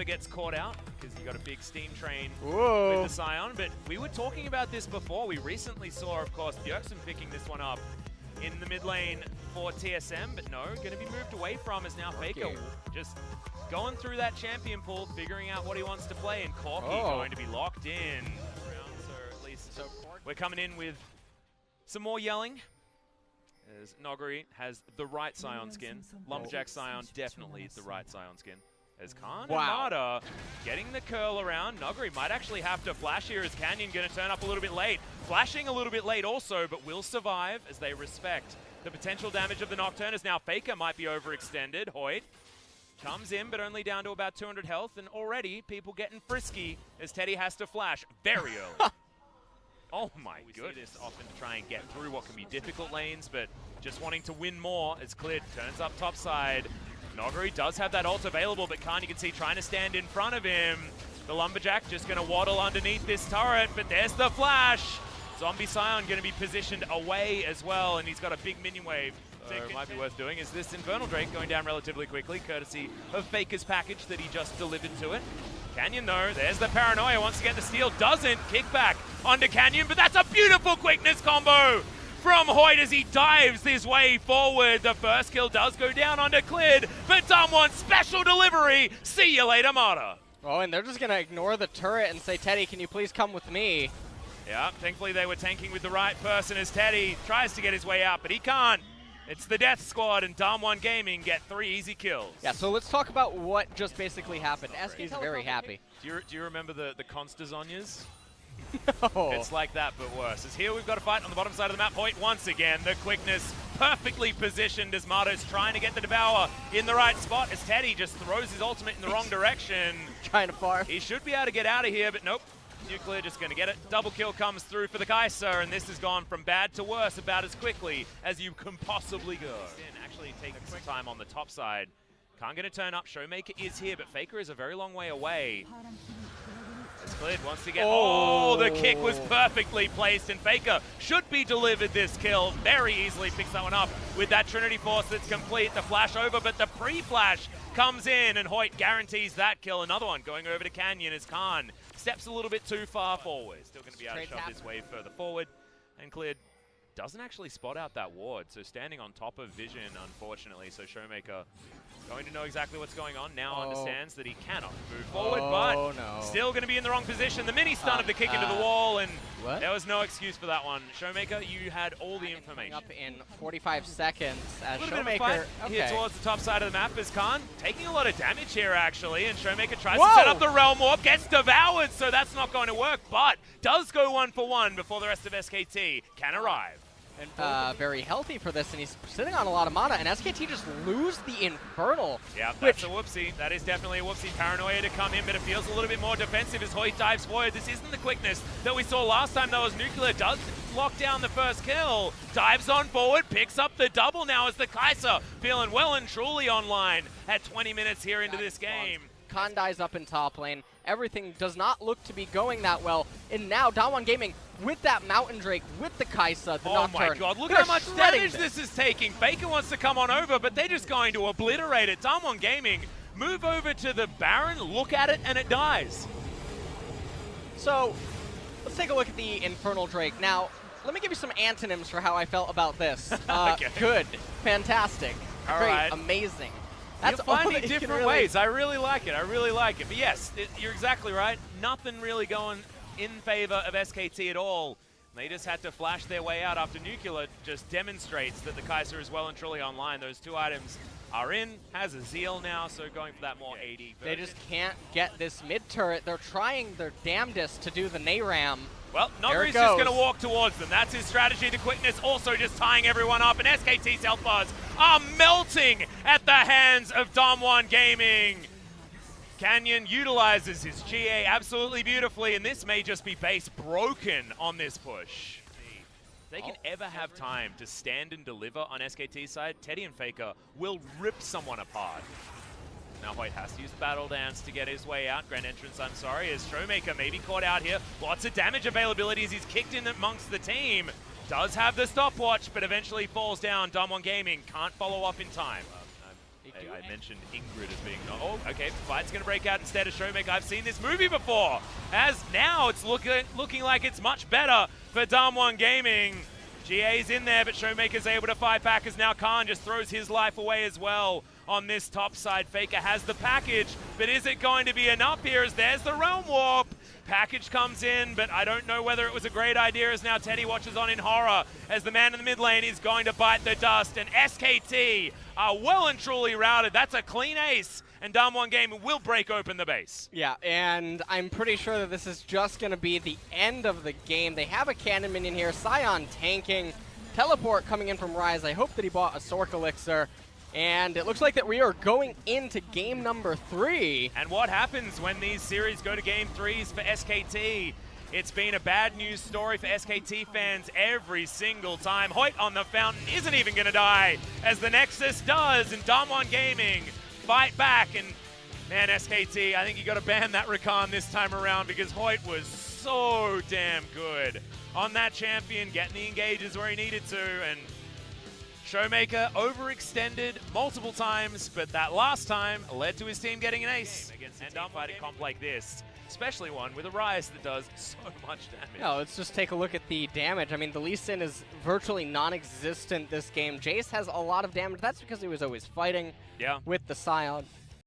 never gets caught out because you got a big steam train Whoa. with the Scion. But we were talking about this before. We recently saw, of course, Bjergsen picking this one up in the mid lane for TSM, but no, going to be moved away from is now Faker. Just going through that champion pool, figuring out what he wants to play, and Corki going to be locked in. So at least we're coming in with some more yelling. As Noguri has the right Scion skin. Lumberjack Scion definitely the right Scion skin. As Khan and Mata getting the curl around. Noguri might actually have to flash here as Canyon going to turn up a little bit late. Flashing a little bit late also, but will survive as they respect the potential damage of the Nocturne. As now Faker might be overextended. Hoyt comes in, but only down to about 200 health. And already people getting frisky as Teddy has to flash very early. Oh my goodness. We see this often to try and get through what can be difficult lanes, but just wanting to win more as Clid turns up top side. Noguri does have that ult available, but Khan, you can see, trying to stand in front of him. The Lumberjack just going to waddle underneath this turret, but there's the flash. Zombie Scion going to be positioned away as well, and he's got a big minion wave. So it might be worth doing is this Infernal Drake going down relatively quickly, courtesy of Faker's package that he just delivered to it. Canyon, though, there's the Paranoia, wants to get the steal, doesn't. Kickback onto Canyon, but that's a beautiful quickness combo from Hoyt as he dives his way forward. The first kill does go down onto Clid, but Damwon special delivery. See you later, Mata. Oh, and they're just going to ignore the turret and say, Teddy, can you please come with me? Yeah, thankfully they were tanking with the right person as Teddy tries to get his way out, but he can't. It's the Death Squad, and Damwon Gaming get 3 easy kills. Yeah, so let's talk about what just basically happened. SK's very happy. Do you remember the Constazonias? No. It's like that, but worse. As here we've got a fight on the bottom side of the map. Hoyt once again, the quickness perfectly positioned as Mato's trying to get the Devour in the right spot as Teddy just throws his ultimate in the wrong direction. Trying to farm. He should be able to get out of here, but nope. Nuclear just going to get it. Double kill comes through for the Kai'Sa, and this has gone from bad to worse about as quickly as you can possibly go. Actually taking some time on the top side. Can't get a turn up. Showmaker is here, but Faker is a very long way away. As Clid wants to get... Oh, the kick was perfectly placed, and Faker should be delivered this kill. Very easily picks that one up with that Trinity Force that's complete. The flash over, but the pre-flash comes in, and Hoyt guarantees that kill. Another one going over to Canyon as Khan steps a little bit too far forward. Still going to be able to shove this wave further forward. And Clid doesn't actually spot out that ward, so standing on top of Vision, unfortunately. So Showmaker going to know exactly what's going on. Now understands that he cannot move forward, but still going to be in the wrong position. The mini stun of the kick into the wall, and there was no excuse for that one. Showmaker, you had all the information. Up in 45 seconds as Showmaker here towards the top side of the map is Khan taking a lot of damage here, actually, and Showmaker tries to set up the Realm Warp, gets devoured, so that's not going to work, but does go 1-for-1 before the rest of SKT can arrive. And very healthy for this, and he's sitting on a lot of mana, and SKT just lose the Infernal. Yeah, that's a whoopsie. That is definitely a whoopsie. Paranoia to come in, but it feels a little bit more defensive as Hoyt dives forward. This isn't the quickness that we saw last time, though, as Nuclear does lock down the first kill. Dives on forward, picks up the double now as the Kai'Sa feeling well and truly online at 20 minutes here into this game. Khan dies up in top lane. Everything does not look to be going that well. And now Damwon Gaming with that Mountain Drake, with the Kai'Sa, the Nocturne. Oh my god, look how much damage this is taking. Faker wants to come on over, but they're just going to obliterate it. Damwon Gaming move over to the Baron, look at it, and it dies. So, let's take a look at the Infernal Drake. Now, let me give you some antonyms for how I felt about this. Good, fantastic, great, amazing. That's finding different ways. I really like it. I really like it. But yes, you're exactly right. Nothing really going in favor of SKT at all. They just had to flash their way out after Nuclear just demonstrates that the Kai'Sa is well and truly online. Those 2 items are in, has a Zeal now, so going for that more AD version. They just can't get this mid turret. They're trying their damnedest to do the Nayram. Well, Noguri's just going to walk towards them. That's his strategy. The quickness also just tying everyone up. And SKT's health bars are melting at the hands of Damwon Gaming. Canyon utilizes his GA absolutely beautifully, and this may just be base broken on this push. If they can ever have time to stand and deliver on SKT's side, Teddy and Faker will rip someone apart. Now Hoyt has to use Battle Dance to get his way out. Grand Entrance, I'm sorry, as Showmaker maybe caught out here. Lots of damage availability as he's kicked in amongst the team. Does have the stopwatch, but eventually falls down. Damwon Gaming can't follow up in time. I mentioned Ingrid as being oh, okay, fight's gonna break out instead of Showmaker. I've seen this movie before. As now it's looking like it's much better for Damwon Gaming. GA's in there, but Showmaker's able to fight back as now Khan just throws his life away as well on this top side. Faker has the package, but is it going to be enough here as there's the Realm Warp? Package comes in, but I don't know whether it was a great idea as now Teddy watches on in horror as the man in the mid lane is going to bite the dust, and SKT are well and truly routed. That's a clean ace, and Damwon Gaming will break open the base. Yeah, and I'm pretty sure that this is just going to be the end of the game. They have a cannon minion here, Sion tanking, teleport coming in from Ryze. I hope that he bought a Sorc Elixir. And it looks like that we are going into game number 3. And what happens when these series go to game 3s for SKT? It's been a bad news story for SKT fans every single time. Hoyt on the fountain isn't even going to die, as the Nexus does, and Damwon Gaming fight back. And man, SKT, I think you got to ban that Rakan this time around, because Hoyt was so damn good on that champion, getting the engages where he needed to, and Showmaker overextended multiple times, but that last time led to his team getting an ace. Against a fighting comp like this, especially one with a Ryze that does so much damage. Yeah, let's just take a look at the damage. I mean, the Lee Sin is virtually non-existent this game. Jace has a lot of damage. That's because he was always fighting with the Scion.